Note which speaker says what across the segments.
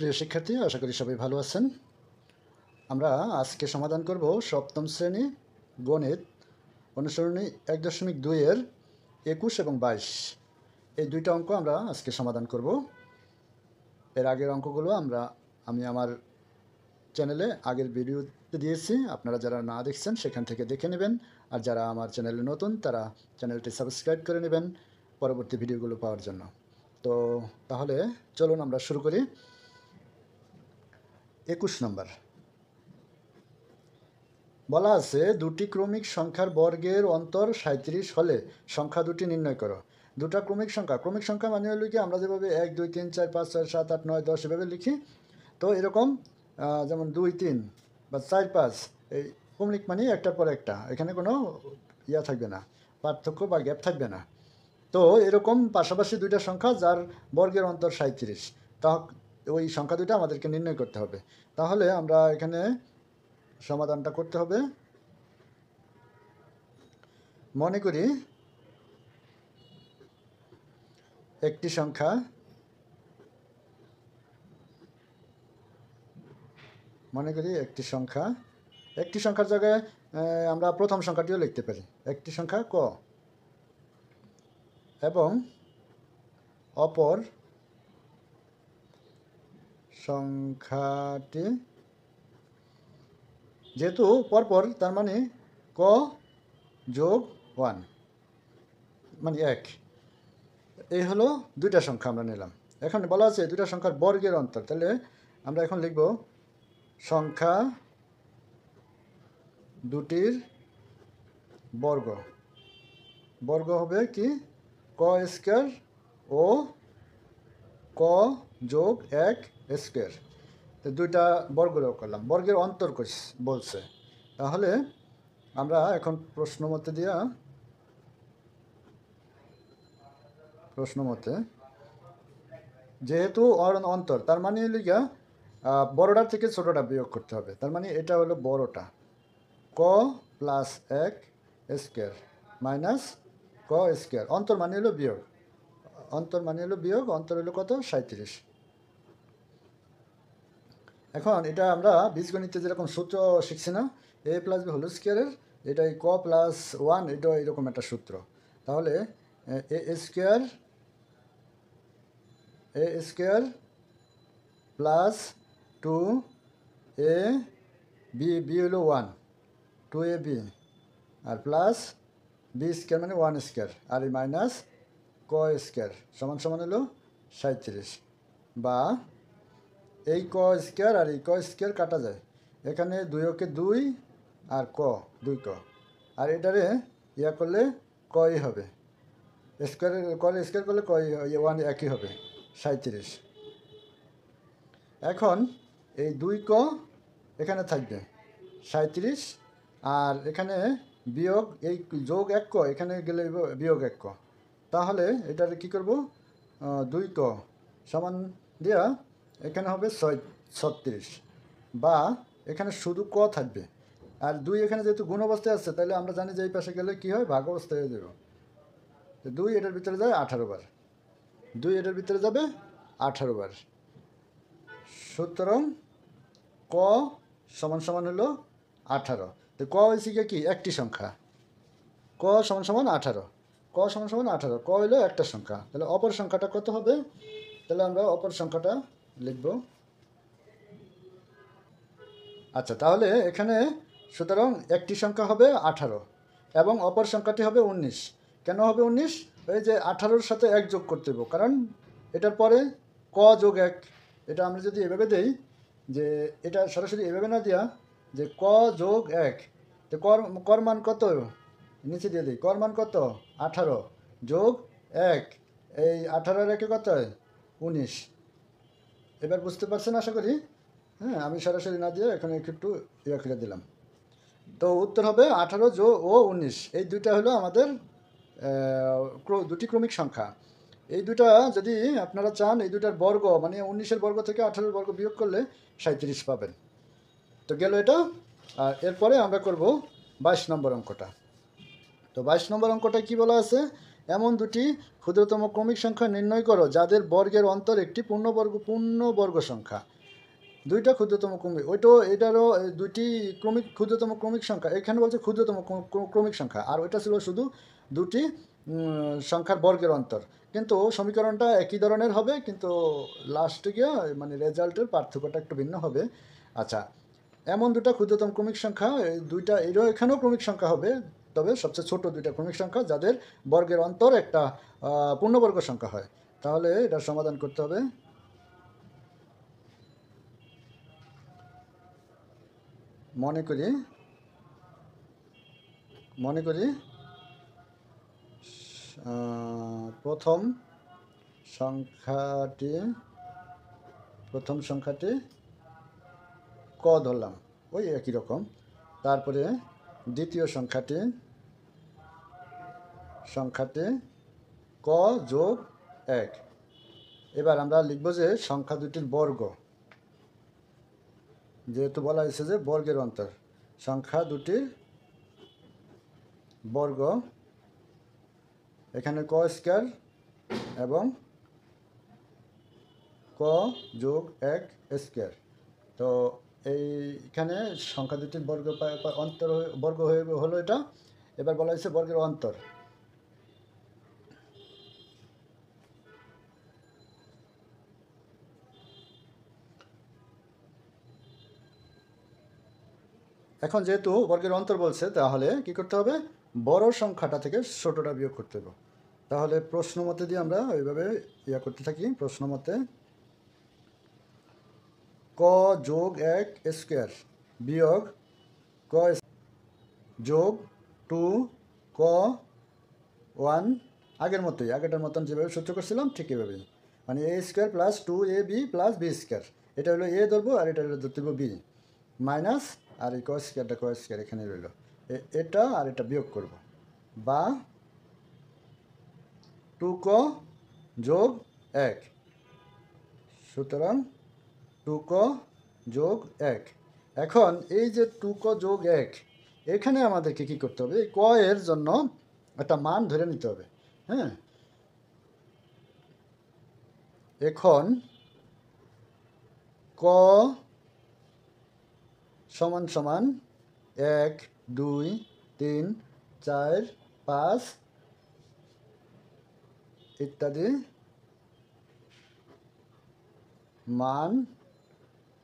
Speaker 1: প্রিয় শিক্ষার্থী, আশা করি সবাই ভালো আছেন। আমরা আজকে সমাধান করব সপ্তম শ্রেণী গণিত অনুসরণী 1.2 এর 21 এবং 22 এই দুইটা অঙ্ক আমরা আজকে সমাধান করব। এর আগের অঙ্কগুলো আমি আমার চ্যানেলে আগের ভিডিওতে দিয়েছি, আপনারা যারা না দেখছেন সেখান থেকে দেখে নেবেন, আর যারা আমার চ্যানেলে নতুন তারা চ্যানেলটি সাবস্ক্রাইব করে নেবেন পরবর্তী ভিডিওগুলো পাওয়ার জন্য। তো তাহলে চলুন আমরা শুরু করি। 21 নম্বর বলা আছে, দুটি ক্রমিক সংখ্যার বর্গের অন্তর 37 হলে সংখ্যা দুটি নির্ণয় করো। দুটা ক্রমিক সংখ্যা মানে হলো কি, আমরা যেভাবে 1 2 3 4 5 6 7 8 9 10 এভাবে লিখি, তো এরকম যেমন 2 3 বা 4 5 এই ক্রমিক মানে একটার পর একটা, এখানে কোনো ইয়া থাকবে না, পার্থক্য বা গ্যাপ থাকবে না। তো এরকম পাশাপাশি দুইটা সংখ্যা যার বর্গের অন্তর 37, তা ওই সংখ্যা দুইটা আমাদেরকে নির্ণয় করতে হবে। তাহলে আমরা এখানে সমাধানটা করতে হবে। মনে করি একটি সংখ্যার জায়গায় আমরা প্রথম সংখ্যাটিও লিখতে পারি, একটি সংখ্যা ক, এবং অপর সংখ্যাটি যেহেতু পরপর, তার মানে ক যোগ 1 মানে 1। এই হলো দুইটা সংখ্যা আমরা নিলাম। এখন বলা আছে দুইটা সংখ্যার বর্গের অন্তর, তাহলে আমরা এখন লিখব সংখ্যা দুটির বর্গ হবে কি, ক স্কয়ার ও ক যোগ 1 স্কয়ার। তো দুইটা বর্গ করলাম, বর্গের অন্তর বলছে। তাহলে আমরা এখন প্রশ্ন মতে যেহেতু অন্তর, তার মানে লিখা বড়টার থেকে ছোটটা বিয়োগ করতে হবে। তার মানে এটা হলো বড়টা, ক প্লাস 1 স্কয়ার মাইনাস ক স্কয়ার। অন্তর মানে হলো বিয়োগ, অন্তর হলো কত, 37। এখন এটা আমরা বীজগণিতে যেরকম সূত্র শিখছি না, a প্লাস বি হোল স্কয়ারের, এটা ক প্লাস 1, এটা এরকম একটা সূত্র। তাহলে এ স্কয়ার প্লাস 2ab হলো 1, 2ab, আর প্লাস বি স্কয়ার মানে 1 স্কয়ার, আর এই মাইনাস ক স্কয়ার সমান সমান হলো 37। বা এই ক স্কয়ার আর এই ক স্কয়ার কাটা যায়, এখানে 2 কে 2 আর ক 2 ক, আর এটারে ইয়া করলে কই হবে, স্কয়ার করলে কই 1 একই হবে, 37। এখন এই 2 ক এখানে থাকবে 37, আর এখানে বিয়োগ এই যোগ 1 ক এখানে গেলে বিয়োগ 1 ক। তাহলে এটারে কি করব, 2 ক সমান দেওয়া এখানে হবে 36, বা এখানে শুধু ক থাকবে, আর 2 এখানে যেহেতু গুণ অবস্থায় আছে, তাহলে আমরা জানি যে এই পাশে গেলে কি হয়, ভাগ অবস্থায় হয়ে যাবে। 2 এটার ভিতরে যায় 18 বার, 2 এটার ভিতরে যাবে 18 বার। সুতরাং ক সমান সমান হলো 18। তো ক হয়েছে কি একটি সংখ্যা, ক সমান সমান 18, ক সমান সমান 18, ক হলো একটা সংখ্যা। তাহলে অপর সংখ্যাটা কত হবে, তাহলে আমরা অপর সংখ্যাটা লিখব। আচ্ছা, তাহলে এখানে সুতরাং একটি সংখ্যা হবে 18 এবং অপর সংখ্যাটি হবে 19। কেন হবে 19? ওই যে 18-র সাথে 1 যোগ করতে হবে, কারণ এটার পরে ক যোগ 1। এটা আমরা যদি এভাবে দেই, যে এটা সরাসরি এভাবে না দেওয়া, যে ক যোগ 1, তো কর মান কত, নিচে দিয়ে দিই, কর মান কত 18 যোগ 1, এই 18-এর 1-এ কত হয় 19। এবার বুঝতে পারছেন আশা করি। হ্যাঁ, আমি সরাসরি না দিয়ে এখানে একটু ইয়ে করে দিলাম। তো উত্তর হবে 18 ও 19, এই দুইটা হলো আমাদের দুটি ক্রমিক সংখ্যা। এই দুটা যদি আপনারা চান, এই দুটার বর্গ মানে 19-এর বর্গ থেকে 18-এর বর্গ বিয়োগ করলে 37 পাবেন। তো গেল এটা। আর এরপরে আমরা করব 22 নম্বর অঙ্কটা। তো 22 নম্বর অঙ্কটা কি বলা আছে, এমন দুটি ক্ষুদ্রতম ক্রমিক সংখ্যা নির্ণয় করো যাদের বর্গের অন্তর একটি পূর্ণবর্গ সংখ্যা। দুইটা ক্ষুদ্রতম ক্রমিক, ওইটাও এটারও দুইটি ক্ষুদ্রতম ক্রমিক সংখ্যা, এখানে বলছে ক্ষুদ্রতম ক্রমিক সংখ্যা, আর ওইটা ছিল শুধু দুটি সংখ্যার বর্গের অন্তর। কিন্তু সমীকরণটা একই ধরনের হবে, কিন্তু লাস্টে গিয়ে মানে রেজাল্টের পার্থক্যটা একটু ভিন্ন হবে। আচ্ছা, এমন দুটা ক্ষুদ্রতম ক্রমিক সংখ্যা, এই দুইটা এখানেও ক্রমিক সংখ্যা হবে, তবে সবচেয়ে ছোট দুইটা ক্রমিক সংখ্যা যাদের বর্গের অন্তর একটা পূর্ণবর্গ সংখ্যা হয়। তাহলে এটার সমাধান করতে হবে। মনে করি প্রথম সংখ্যাটি ক ধরলাম, ওই একই রকম। তারপরে দ্বিতীয় সংখ্যাটি ক যোগ 1। এবার আমরা লিখব যে সংখ্যা দুটির বর্গ, যেহেতু বলা হয়েছে যে বর্গের অন্তর, সংখ্যা দুটির বর্গ, এখানে ক স্কয়ার এবং ক যোগ 1 স্কয়ার। তো এইখানে সংখ্যা দুটির বর্গ হলো এটা। এবার বলা হয়েছে বর্গের অন্তর। এখন যেহেতু বর্গের অন্তর বলছে, তাহলে কি করতে হবে, বড় সংখ্যাটা থেকে ছোটটা বিয়োগ করতে হবে। তাহলে প্রশ্ন মতে দিয়ে আমরা ওইভাবে করতে থাকি। প্রশ্ন মতে ক যোগ 1 স্কয়ার বিয়োগ ক যোগ 2 ক 1, আগেরটার মতন যেভাবে সূত্র করছিলাম ঠিক এভাবেই, মানে a square plus 2ab plus b square. এটা হলো এ ধরবো, আর এটা হলো ধরতে হবে বি, মাইনাস আর এই ক স্কয়ার এখানে রইল, এটা আর এটা বিয়োগ করব, বা 2ক যোগ 1। সুতরাং 2ক যোগ 1। এখন এই যে 2ক যোগ 1, এখানে আমাদেরকে কী করতে হবে, ক এর জন্য একটা মান ধরে নিতে হবে। হ্যাঁ, এখন ক সমান সমান 1 2 3 4 5 ইত্যাদি মান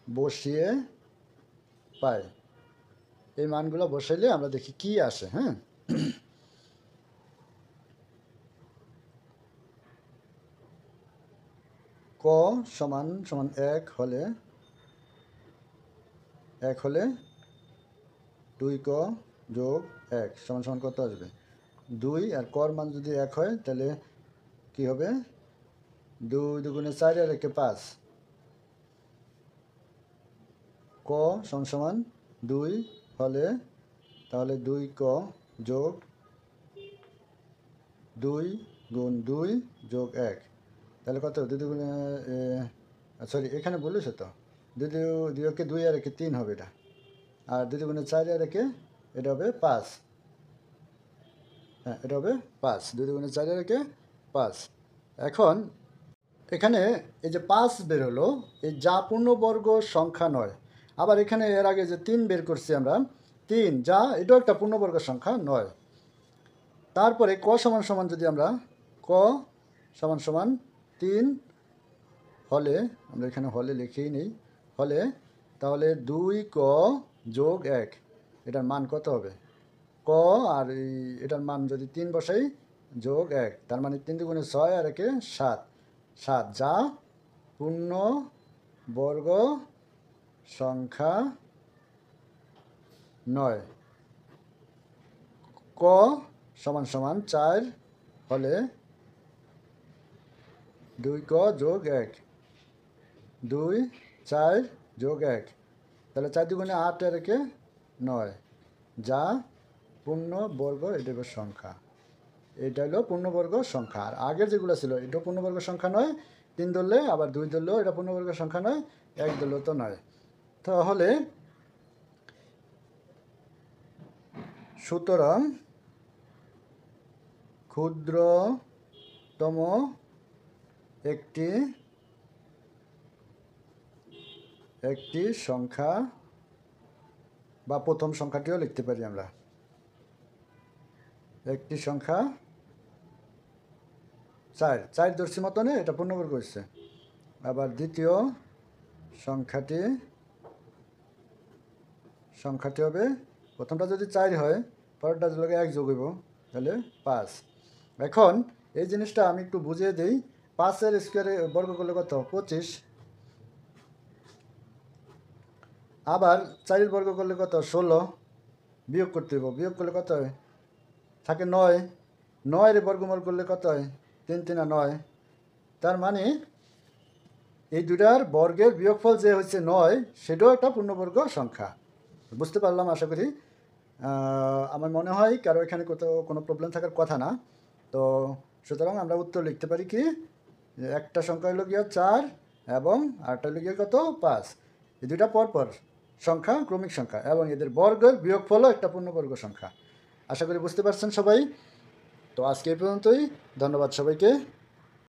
Speaker 1: বসিয়ে পাই। এই মানগুলো বসাইলে আমরা দেখি কি আসে। হ্যাঁ, ক সমান সমান 1 হলে 2ক যোগ 1 সমান সমান কত আসবে, 2। আর কর মান যদি 1 হয় তাহলে কি হবে, 2 2 4 আর 1 5। ক সমান সমান 2 হলে তাহলে 2ক যোগ 2 গুণ 2 যোগ 1, তাহলে কত, 2 2 সরি এখানে বলেছে তো, 2 2 2 আর 1 3 হবে এটা, আর 2 2 4 আর 1 এটা হবে 5। হ্যাঁ, এটা হবে 5, 2 2 4 আর 1 5। এখন এখানে এই যে 5 বের হলো, এই যা পূর্ণবর্গ সংখ্যা নয়। আবার এখানে এর আগে যে 3 বের করছি আমরা, 3 যা এটাও একটা পূর্ণবর্গ সংখ্যা নয়। তারপরে ক সমান সমান যদি আমরা ক সমান সমান 3 হলে, আমরা এখানে হলে লিখেই নেই, হলে তাহলে 2ক যোগ 1, এটার মান কত হবে, ক আর এটার মান যদি 3 বসাই যোগ 1, তার মানে 3 2 6 আর 1 7, 7 যা পূর্ণবর্গ সংখ্যা নয়। ক সমান সমান 4 হলে 2ক যোগ 1, 2 4 যোগ 1, তাহলে 4 2 8 আর 1 9, যা পূর্ণবর্গ এটা সংখ্যা। এটা হলো পূর্ণবর্গ সংখ্যা। আর আগের যেগুলো ছিল এটা পূর্ণবর্গ সংখ্যা নয়, 3 ধরলে আবার 2 ধরলেও এটা পূর্ণবর্গ সংখ্যা নয়, 1 ধরলেও তো নয়। তাহলে সুতরাং ক্ষুদ্র তম একটি একটি সংখ্যা বা প্রথম সংখ্যাটিও লিখতে পারি আমরা। একটি সংখ্যা 4 ধরছি মতনে এটা পূর্ণবর্গ হচ্ছে। আবার দ্বিতীয় সংখ্যাটি হবে, প্রথমটা যদি 4 হয় পরেরটা যদি 1 যোগ হইব তাহলে 5। এখন এই জিনিসটা আমি একটু বুঝিয়ে দিই। 5-এর স্কোয়ারে বর্গ করলে কত? 25। আবার 4-এর বর্গ করলে কত? 16। বিয়োগ করতে হইব, বিয়োগ করলে কত হয়? থাকে 9। 9-এর বর্গমূল করলে কত হয়? 3 3 9। তার মানে এই দুটার বর্গের বিয়োগফল যে হচ্ছে 9, সেটাও একটা পূর্ণবর্গ সংখ্যা। বুঝতে পারলাম আশা করি। আমার মনে হয় কারো এখানে কোথাও কোনো প্রবলেম থাকার কথা না। তো সুতরাং আমরা উত্তর লিখতে পারি কি, একটা সংখ্যা হলো গিয়া 4 এবং আরেকটা হলো গিয়ে কত? 5। এই দুটা পরপর সংখ্যা, ক্রমিক সংখ্যা, এবং এদের বর্গের বিয়োগফলও একটা পূর্ণবর্গ সংখ্যা। আশা করি বুঝতে পারছেন সবাই। তো আজকে এই পর্যন্তই। ধন্যবাদ সবাইকে।